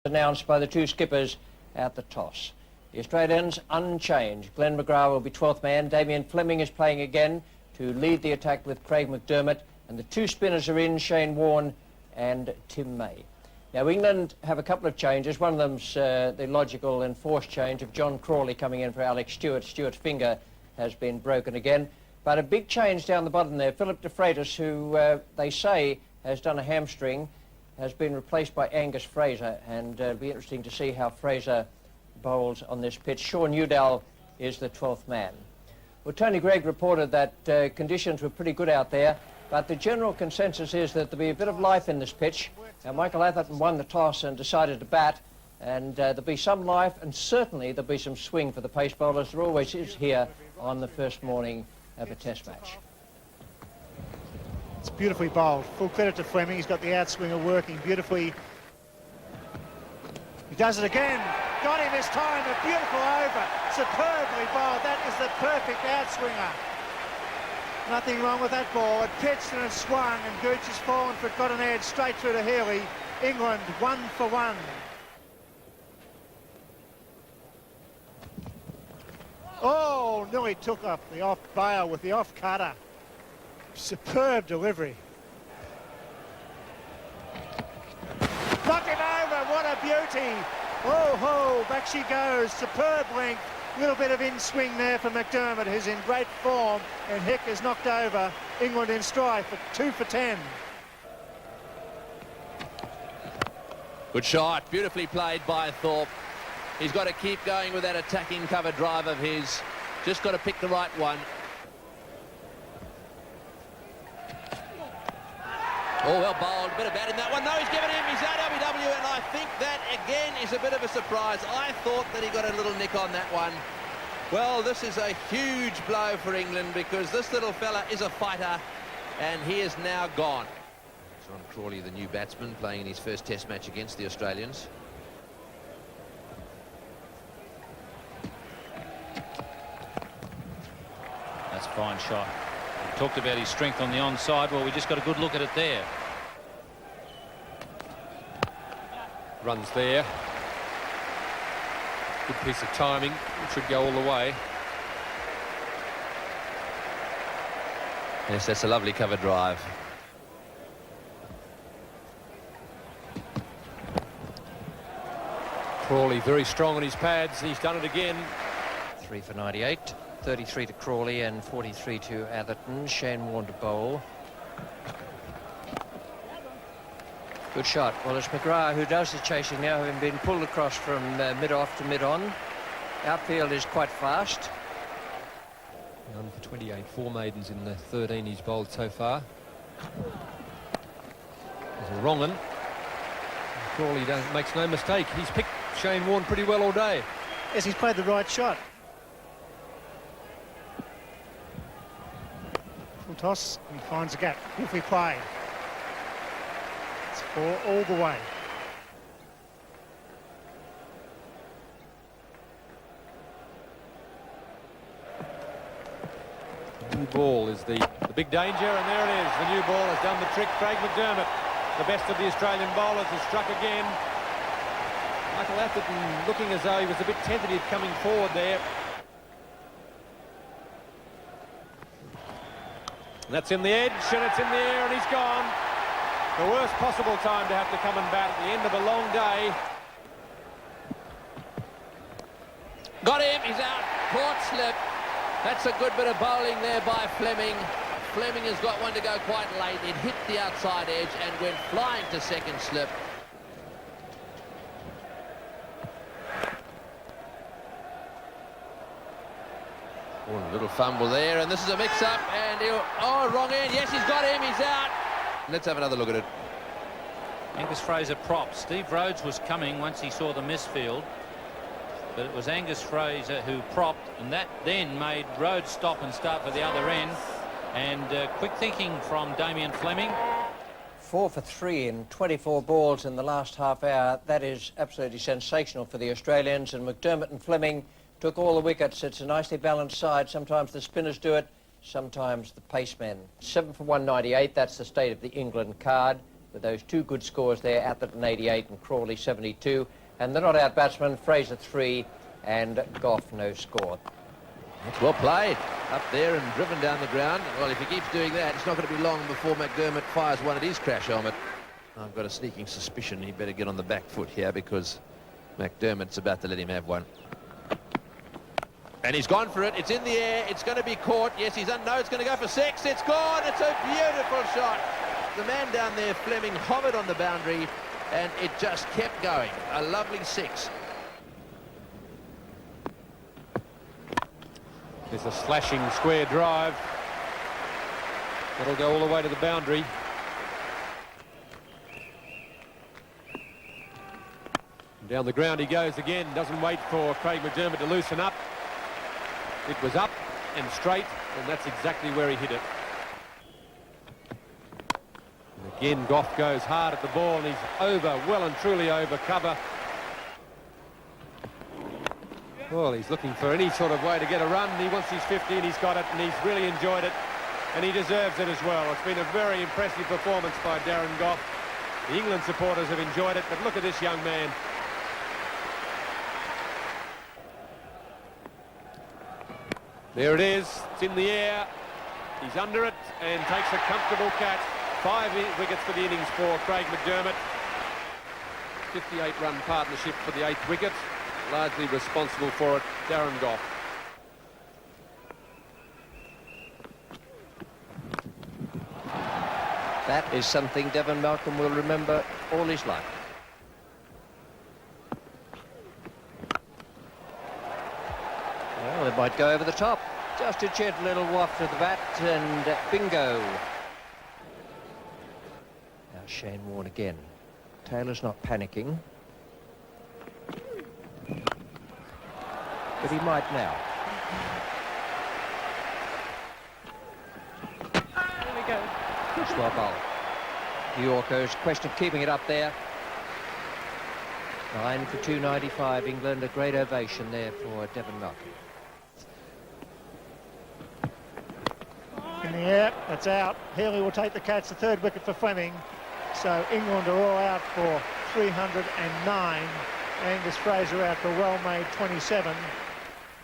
announced by the two skippers at the toss. The Australians unchanged. Glenn McGrath will be 12th man. Damien Fleming is playing again to lead the attack with Craig McDermott. And the two spinners are in, Shane Warne and Tim May. Now, England have a couple of changes. One of them's the logical and forced change of John Crawley coming in for Alex Stewart. Stewart's finger has been broken again. But a big change down the bottom there. Philip de Freitas, who they say has done a hamstring, has been replaced by Angus Fraser, and it'll be interesting to see how Fraser bowls on this pitch. Sean Udall is the 12th man. Well, Tony Greig reported that conditions were pretty good out there, but the general consensus is that there'll be a bit of life in this pitch. Now, Michael Atherton won the toss and decided to bat, and there'll be some life, and certainly there'll be some swing for the pace bowlers. There always is here on the first morning of a test match. It's beautifully bowled. Full credit to Fleming. He's got the outswinger working beautifully. He does it again. Got him this time. A beautiful over. Superbly bowled. That is the perfect outswinger. Nothing wrong with that ball. It pitched and it swung, and Gooch has fallen for it. Got an edge straight through to Healy. England 1 for 1. Oh, nearly took up the off bail with the off cutter. Superb delivery. Knocked him over, what a beauty. Oh ho, back she goes, superb length. Little bit of in-swing there for McDermott, who's in great form, and Hick is knocked over. England in stride for 2 for 10. Good shot, beautifully played by Thorpe. He's got to keep going with that attacking cover drive of his. Just got to pick the right one. Oh, well bowled, a bit of bat in that one. No, he's given him his RWW, and I think that, again, is a bit of a surprise. I thought that he got a little nick on that one. Well, this is a huge blow for England, because this little fella is a fighter, and he is now gone. John Crawley, the new batsman, playing in his first test match against the Australians. That's a fine shot. We talked about his strength on the onside. Well, we just got a good look at it there. Runs there. Good piece of timing. It should go all the way. Yes, that's a lovely cover drive. Crawley very strong on his pads. He's done it again. 3 for 98. 33 to Crawley and 43 to Atherton. Shane Warne to bowl. Good shot. Well, it's McGrath who does the chasing now, having been pulled across from mid-off to mid-on. Outfield is quite fast. 1 for 28. 4 maidens in the 13 he's bowled so far. There's a wrong one. Crawley makes no mistake. He's picked Shane Warne pretty well all day. Yes, he's played the right shot. Full toss, and he finds a gap. Beautifully played. It's 4 all the way. The new ball is the big danger, and there it is. The new ball has done the trick. Craig McDermott, the best of the Australian bowlers, has struck again. Michael Atherton looking as though he was a bit tentative coming forward there. And that's in the edge, and it's in the air, and he's gone. The worst possible time to have to come and bat at the end of a long day. Got him, he's out. Caught slip. That's a good bit of bowling there by Fleming. Fleming has got one to go quite late. It hit the outside edge and went flying to second slip. Oh, a little fumble there, and this is a mix-up, and oh, wrong end. Yes, he's got him, he's out. Let's have another look at it. Angus Fraser propped. Steve Rhodes was coming once he saw the misfield, but it was Angus Fraser who propped, and that then made Rhodes stop and start for the other end. And quick thinking from Damien Fleming. 4 for 3 in 24 balls in the last half hour. That is absolutely sensational for the Australians, and McDermott and Fleming took all the wickets. It's a nicely balanced side. Sometimes the spinners do it, sometimes the pacemen. 7 for 198, that's the state of the England card. with those two good scores there, Atherton 88 and Crawley 72. And the not-out batsman, Fraser 3 and Goff no score. That's well played. Up there and driven down the ground. Well, if he keeps doing that, it's not going to be long before McDermott fires one at his crash helmet. I've got a sneaking suspicion he better get on the back foot here because McDermott's about to let him have one. And he's gone for it. It's in the air. It's going to be caught. Yes, he's no, it's going to go for 6. It's gone. It's a beautiful shot. The man down there, Fleming, hovered on the boundary and it just kept going. A lovely 6. There's a slashing square drive. That'll go all the way to the boundary. And down the ground he goes again. Doesn't wait for Craig McDermott to loosen up. It was up and straight, and that's exactly where he hit it. And again, Goff goes hard at the ball, and he's over, well and truly over cover. Well, he's looking for any sort of way to get a run. He wants his 50 and he's got it, and he's really enjoyed it, and he deserves it as well. It's been a very impressive performance by Darren Goff. The England supporters have enjoyed it, but look at this young man. There it is. It's in the air. He's under it and takes a comfortable catch. 5 wickets for the innings for Craig McDermott. 58-run partnership for the 8th wicket. Largely responsible for it, Darren Goff. That is something Devon Malcolm will remember all his life. Well, it might go over the top. Just a gentle little waft of the bat and bingo. Now Shane Warne again. Taylor's not panicking. But he might now. There we go. Well bowled. The Yorkers, question of keeping it up there. 9 for 295, England. A great ovation there for Devon Malcolm. In the air, that's out. Healy will take the catch, the 3rd wicket for Fleming. So England are all out for 309. Angus Fraser out for well-made 27.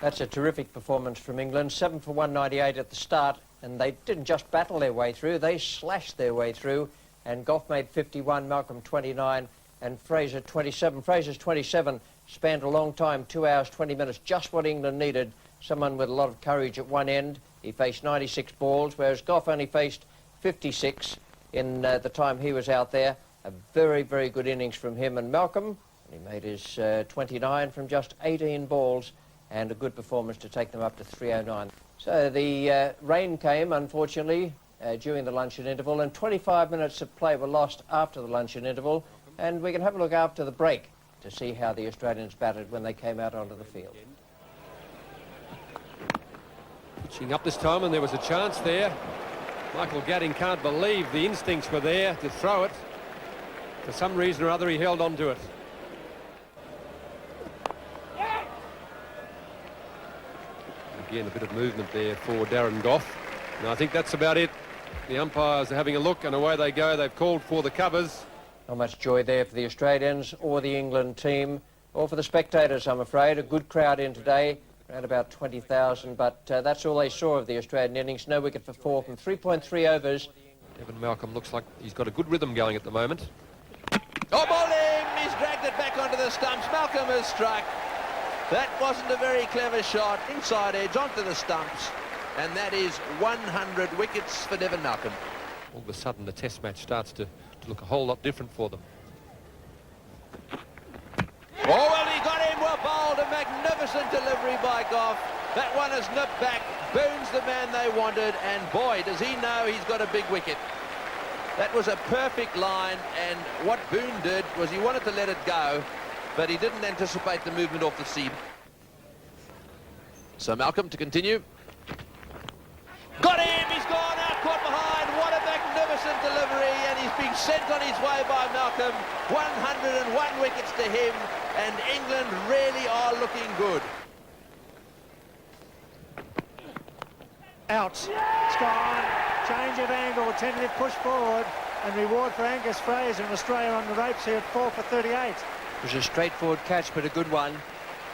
That's a terrific performance from England. 7 for 198 at the start, and they didn't just battle their way through, they slashed their way through, and Goff made 51, Malcolm 29, and Fraser 27. Fraser's 27 spanned a long time, 2 hours, 20 minutes, just what England needed. Someone with a lot of courage at one end. He faced 96 balls, whereas Goff only faced 56 in the time he was out there. A very, very good innings from him and Malcolm. He made his 29 from just 18 balls, and a good performance to take them up to 309. So the rain came, unfortunately, during the luncheon interval, and 25 minutes of play were lost after the luncheon interval, and we can have a look after the break to see how the Australians batted when they came out onto the field. Pitching up this time, and there was a chance there. Michael Gatting can't believe the instincts were there to throw it. For some reason or other, he held on to it. Again, a bit of movement there for Darren Goff. And I think that's about it. The umpires are having a look, and away they go. They've called for the covers. Not much joy there for the Australians or the England team, or for the spectators, I'm afraid. A good crowd in today, around about 20,000, but that's all they saw of the Australian innings. No wicket for 4 from 3.3 overs. Devon Malcolm looks like he's got a good rhythm going at the moment. Oh, ball him! He's dragged it back onto the stumps. Malcolm has struck. That wasn't a very clever shot. Inside edge onto the stumps. And that is 100 wickets for Devon Malcolm. All of a sudden, the test match starts to look a whole lot different for them. Oh, well, he got him. Well bowled. A magnificent delivery by Goff. That one has nipped back. Boone's the man they wanted. And boy, does he know he's got a big wicket. That was a perfect line, and what Boone did was he wanted to let it go, but he didn't anticipate the movement off the seam. So Malcolm to continue. Got him! He's gone out, caught behind. What a magnificent delivery, and he's been sent on his way by Malcolm. 101 wickets to him, and England really are looking good. Out. It's gone. Change of angle. Tentative push forward. and reward for Angus Fraser and Australia on the ropes here at 4 for 38. It was a straightforward catch, but a good one,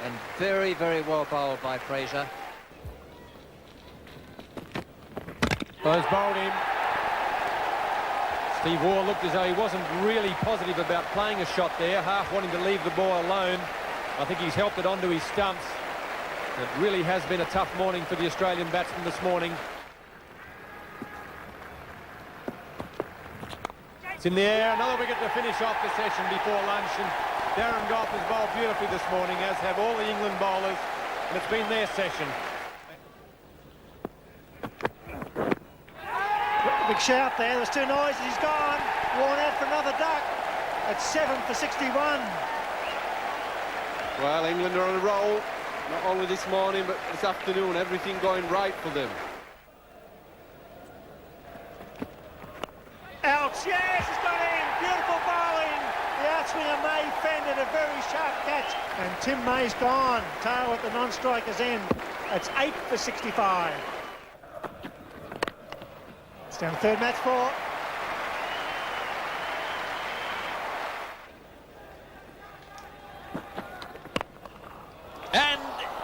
and very, very well bowled by Fraser. Those bowled him. Steve Waugh looked as though he wasn't really positive about playing a shot there, half wanting to leave the ball alone. I think he's helped it onto his stumps. It really has been a tough morning for the Australian batsmen this morning. It's in the air, another wicket to finish off the session before lunch, and Darren Gough has bowled beautifully this morning, as have all the England bowlers, and it's been their session. Big shout there, there's two noises, he's gone. Worn out for another duck at 7 for 61. Well, England are on a roll, not only this morning but this afternoon, everything going right for them. Out, yes, it's got in, beautiful bowling. The outswinger May fended a very sharp catch, and Tim May's gone. Tail at the non-striker's end. It's 8 for 65. It's down to third match ball. And,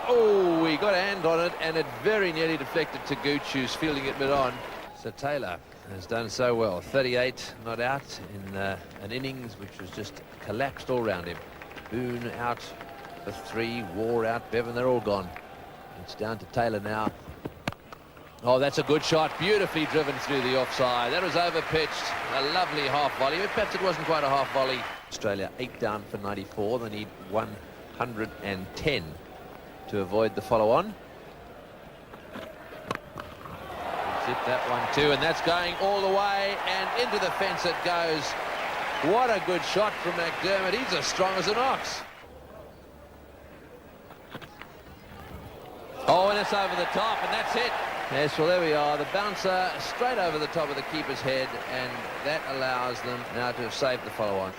oh, he got a hand on it, and it very nearly deflected to Gooch, who's fielding it mid-on. So Taylor has done so well. 38 not out in an innings which was just collapsed all round him. Boone out for 3, Waugh out, Bevan, they're all gone. It's down to Taylor now. Oh, that's a good shot, beautifully driven through the offside. That was over-pitched, a lovely half volley. Perhaps it wasn't quite a half volley. Australia 8 down for 94. They need 110 to avoid the follow-on. Hit that one too, and that's going all the way, and into the fence it goes. What a good shot from McDermott. He's as strong as an ox. Oh, and it's over the top, and that's it. Yes, well, there we are. The bouncer straight over the top of the keeper's head, and that allows them now to have saved the follow-on.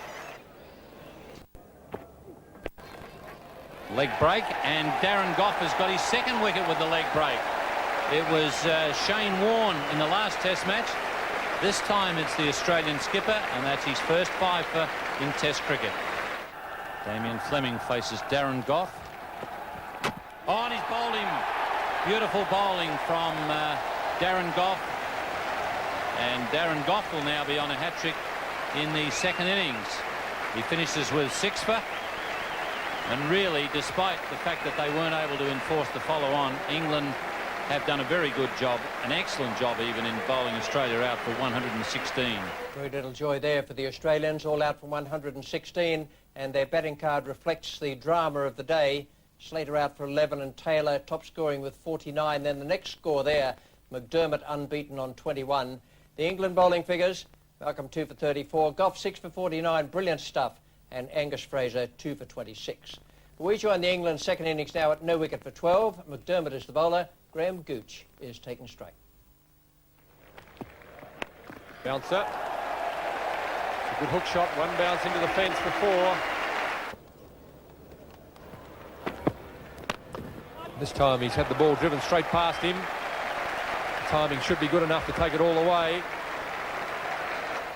Leg break, and Darren Gough has got his second wicket with the leg break. It was Shane Warne in the last Test match. This time it's the Australian skipper, and that's his first fifer in Test cricket. Damien Fleming faces Darren Gough. Oh, and he's bowled him. Beautiful bowling from Darren Gough. And Darren Gough will now be on a hat-trick in the second innings. He finishes with 6 for. And really, despite the fact that they weren't able to enforce the follow-on, England have done a very good job, an excellent job even, in bowling Australia out for 116. Very little joy there for the Australians, all out from 116, and their batting card reflects the drama of the day. Slater out for 11 and Taylor top scoring with 49. Then the next score there, McDermott unbeaten on 21. The England bowling figures, Malcolm 2 for 34, Gough 6 for 49, brilliant stuff, and Angus Fraser 2 for 26. We join the England second innings now at no wicket for 12. McDermott is the bowler. Graham Gooch is taken straight. Bouncer. A good hook shot, one bounce into the fence for 4. This time he's had the ball driven straight past him. The timing should be good enough to take it all away.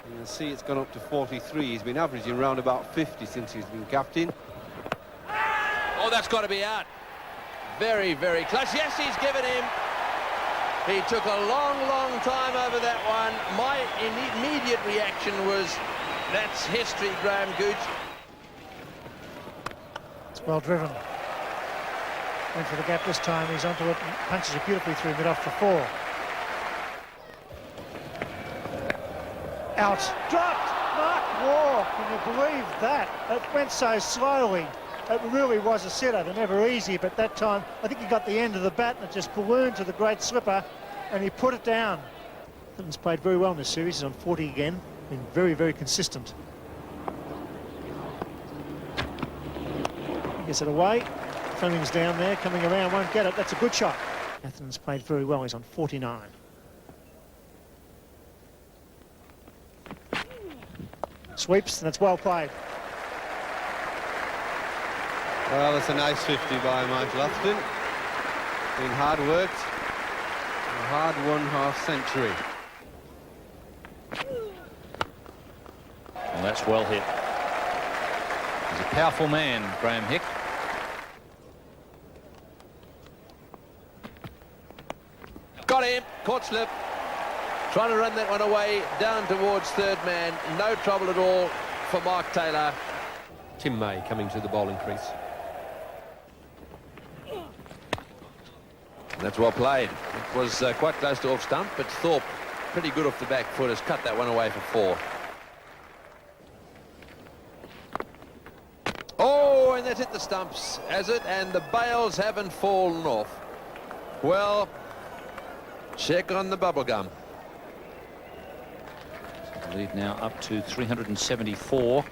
You can see it's gone up to 43. He's been averaging around about 50 since he's been captain. Oh, that's got to be out. Very, very close. Yes, he's given him. He took a long, long time over that one. My immediate reaction was, that's history, Graham Gooch. It's well driven. Went for the gap this time, he's onto it and punches it beautifully through mid-off for 4. Out. Dropped! Mark Waugh, can you believe that? It went so slowly. It really was a sitter. They're never easy, but that time I think he got the end of the bat and it just ballooned to the great slipper and he put it down. Clinton's played very well in this series. He's on 40 again. Been very, very consistent. He gets it away. Fleming's down there, coming around, won't get it. That's a good shot. Atherton's played very well. He's on 49. Sweeps, and it's well played. Well, that's a nice 50 by Michael Atherton. Been hard worked. A hard-won half-century. Well, that's well hit. He's a powerful man, Graham Hick. Got him. Caught slip. Trying to run that one away down towards third man. No trouble at all for Mark Taylor. Tim May coming to the bowling crease. That's well played. It was quite close to off stump, but Thorpe, pretty good off the back foot, has cut that one away for 4. Oh, and that's hit the stumps, has it? And the bails haven't fallen off. Well, check on the bubble gum. The lead now up to 374.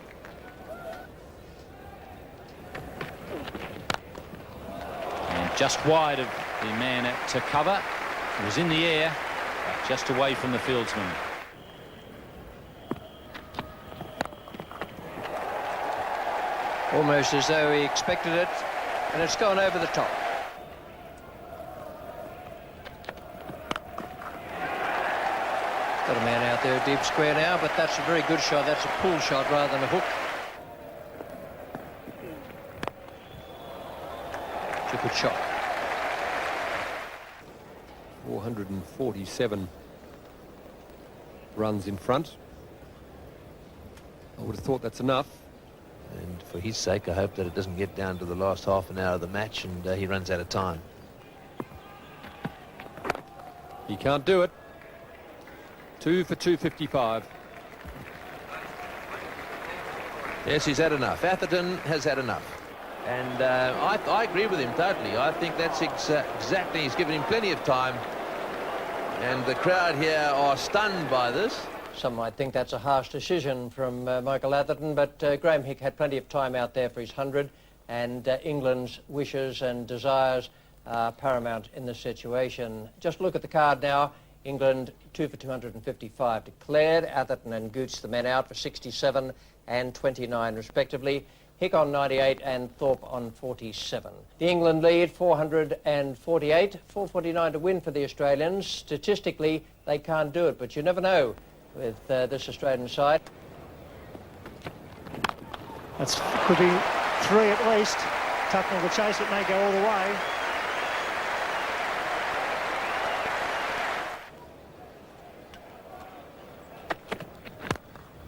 And just wide of the man to cover. It was in the air, but just away from the fieldsman. Almost as though he expected it, and it's gone over the top. Got a man out there deep square now, but that's a very good shot. That's a pull shot rather than a hook. It's a good shot. 447 runs in front. I would have thought that's enough. And for his sake, I hope that it doesn't get down to the last half an hour of the match and he runs out of time. He can't do it. 2 for 255. Yes, he's had enough. Atherton has had enough. And I agree with him totally. I think that's exactly, he's given him plenty of time. And the crowd here are stunned by this. Some might think that's a harsh decision from Michael Atherton, but Graham Hick had plenty of time out there for his 100, and England's wishes and desires are paramount in this situation. Just look at the card now. England 2 for 255 declared. Atherton and Gooch, the men, out for 67 and 29 respectively. Hick on 98 and Thorpe on 47. The England lead 448, 449 to win for the Australians. Statistically, they can't do it, but you never know with this Australian side. That could be 3 at least. Tucknell will chase it, may go all the way.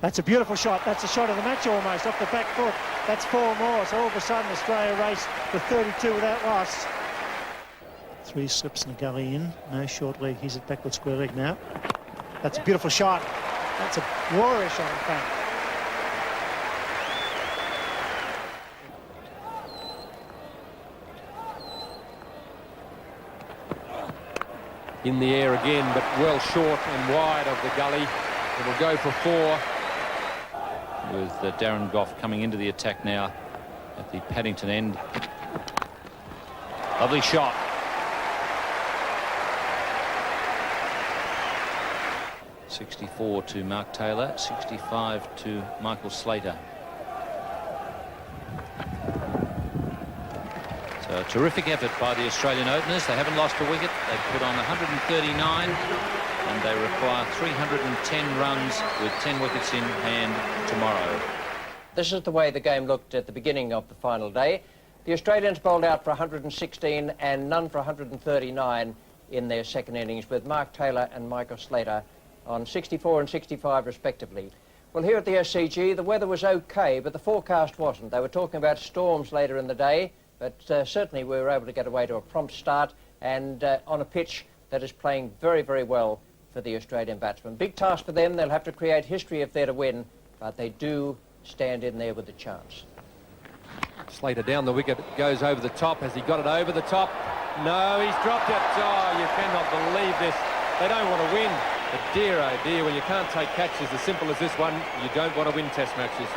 That's a beautiful shot. That's a shot of the match almost, off the back foot. That's 4 more, so all of a sudden Australia raced to 32 without loss. 3 slips in the gully in. No short leg. He's at backward square leg now. That's a beautiful shot. That's a warrior shot, in fact. In the air again, but well short and wide of the gully. It will go for 4. With Darren Gough coming into the attack now at the Paddington end. Lovely shot. .64 to Mark Taylor, 65 to Michael Slater. So a terrific effort by the Australian openers. They haven't lost a wicket. They've put on 139 and they require 310 runs with 10 wickets in hand tomorrow. This is the way the game looked at the beginning of the final day. The Australians bowled out for 116 and none for 139 in their second innings, with Mark Taylor and Michael Slater on 64 and 65 respectively. Well, here at the SCG, the weather was okay, but the forecast wasn't. They were talking about storms later in the day, but certainly we were able to get away to a prompt start and on a pitch that is playing very, very well for the Australian batsmen. Big task for them. They'll have to create history if they're to win, but they do stand in there with a chance. Slater down the wicket, goes over the top. Has he got it over the top? No, he's dropped it. Oh, you cannot believe this. They don't want to win. But dear, oh dear, when you can't take catches as simple as this one, you don't want to win test matches.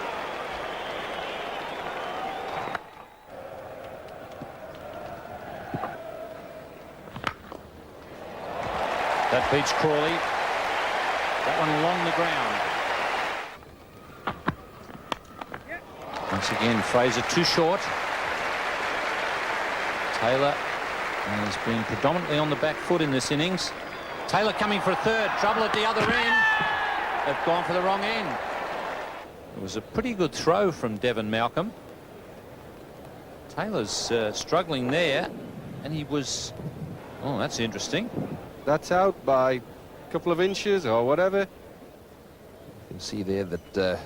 That beats Crawley. That one along the ground. Once again, Fraser too short. Taylor has been predominantly on the back foot in this innings. Taylor coming for a third. Trouble at the other end. They've gone for the wrong end. It was a pretty good throw from Devon Malcolm. Taylor's struggling there, and he was... Oh, that's interesting. That's out by a couple of inches or whatever. You can see there that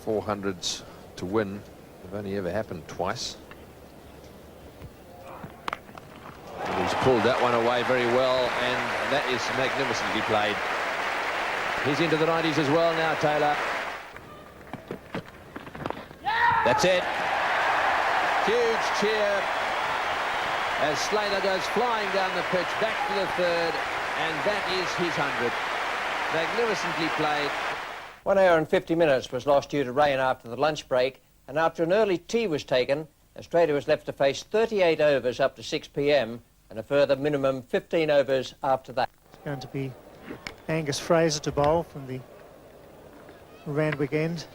400s to win have only ever happened twice. And he's pulled that one away very well, and that is magnificently played. He's into the 90s as well now, Taylor. That's it. Huge cheer as Slater goes flying down the pitch, back to the third, and that is his 100. Magnificently played. 1 hour and 50 minutes was lost due to rain after the lunch break, and after an early tea was taken, Australia was left to face 38 overs up to 6 p.m. and a further minimum 15 overs after that. It's going to be Angus Fraser to bowl from the Randwick end.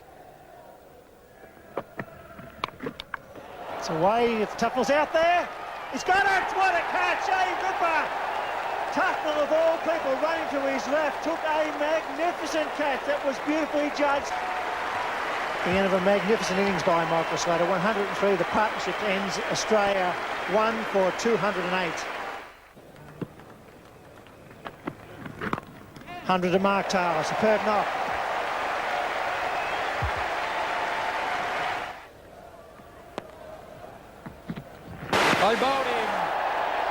It's away, it's Tucknell's out there. He's got it! What a catch! Shane Goodbar! Tucknell, of all people, running to his left, took a magnificent catch. That was beautifully judged. The end of a magnificent innings by Michael Slater. 103, the partnership ends. Australia 1 for 208. 100 to Mark Taylor, superb knock. They bowled him.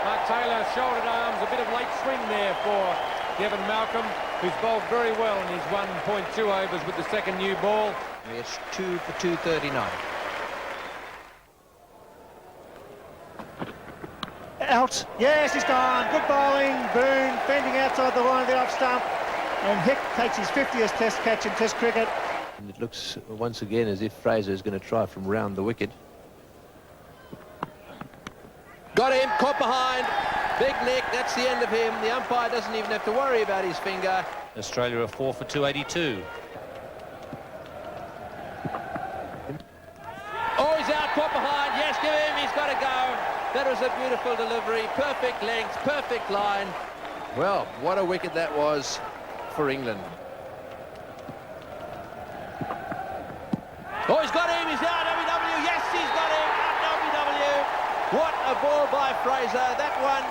Mark Taylor, shouldered arms, a bit of late swing there for Devon Malcolm, who's bowled very well in his 1.2 overs with the second new ball. It's 2 for 239. Out. Yes, he's gone. Good bowling. Boone fending outside the line of the off stump. And Hick takes his 50th test catch in test cricket. And it looks once again as if Fraser is going to try from round the wicket. Got him, caught behind. Big Nick, that's the end of him. The umpire doesn't even have to worry about his finger. Australia are 4 for 282. Oh, he's out, caught behind. Yes, give him, he's got to go. That was a beautiful delivery, perfect length, perfect line. Well, what a wicket that was for England. Oh, he's got him, he's out, WW. Yes, he's got him, out, WW. What a ball by Fraser. That one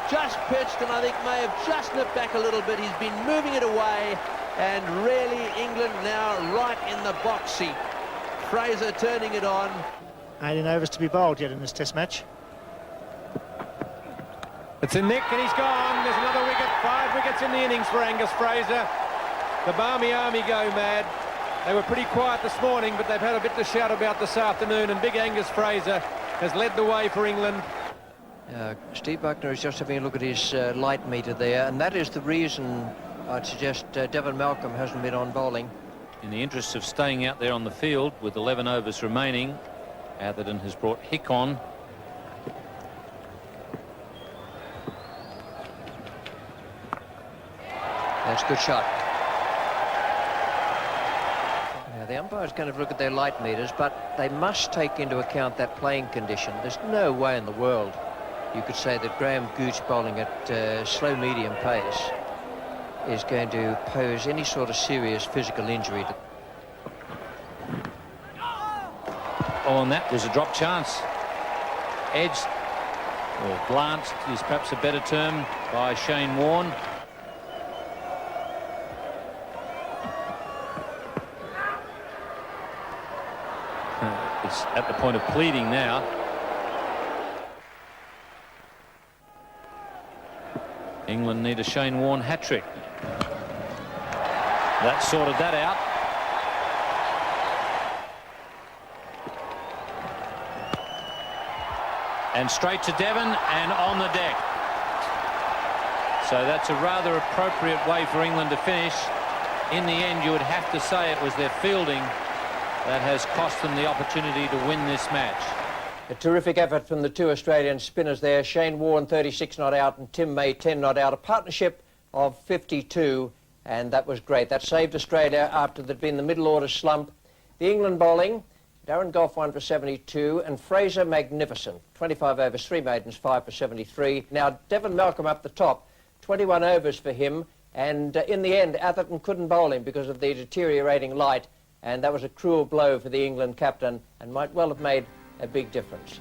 just pitched and I think may have just nipped back a little bit. He's been moving it away, and really England now right in the box seat. Fraser turning it on. 18 overs to be bowled yet in this test match. It's a nick and he's gone. There's another wicket. 5 wickets in the innings for Angus Fraser. The Barmy Army go mad. They were pretty quiet this morning, but they've had a bit to shout about this afternoon, and big Angus Fraser has led the way for England. Steve Buckner is just having a look at his light meter there, and that is the reason I'd suggest Devon Malcolm hasn't been on bowling. In the interest of staying out there on the field with 11 overs remaining, Atherton has brought Hick on. That's a good shot. Now, the umpire's going to look at their light meters, but they must take into account that playing condition. There's no way in the world you could say that Graham Gooch bowling at slow medium pace is going to pose any sort of serious physical injury to... Oh, and that was a drop chance. Edged, or glanced is perhaps a better term, by Shane Warne. It's at the point of pleading now. England need a Shane Warne hat-trick. That sorted that out. And straight to Devon and on the deck. So that's a rather appropriate way for England to finish. In the end, you would have to say it was their fielding that has cost them the opportunity to win this match. A terrific effort from the two Australian spinners there. Shane Warne 36 not out and Tim May 10 not out. A partnership of 52, and that was great. That saved Australia after there'd been the middle order slump. The England bowling, Darren Gough 1 for 72 and Fraser magnificent. 25 overs, 3 maidens, 5 for 73. Now Devon Malcolm up the top, 21 overs for him, and in the end Atherton couldn't bowl him because of the deteriorating light, and that was a cruel blow for the England captain and might well have made a big difference.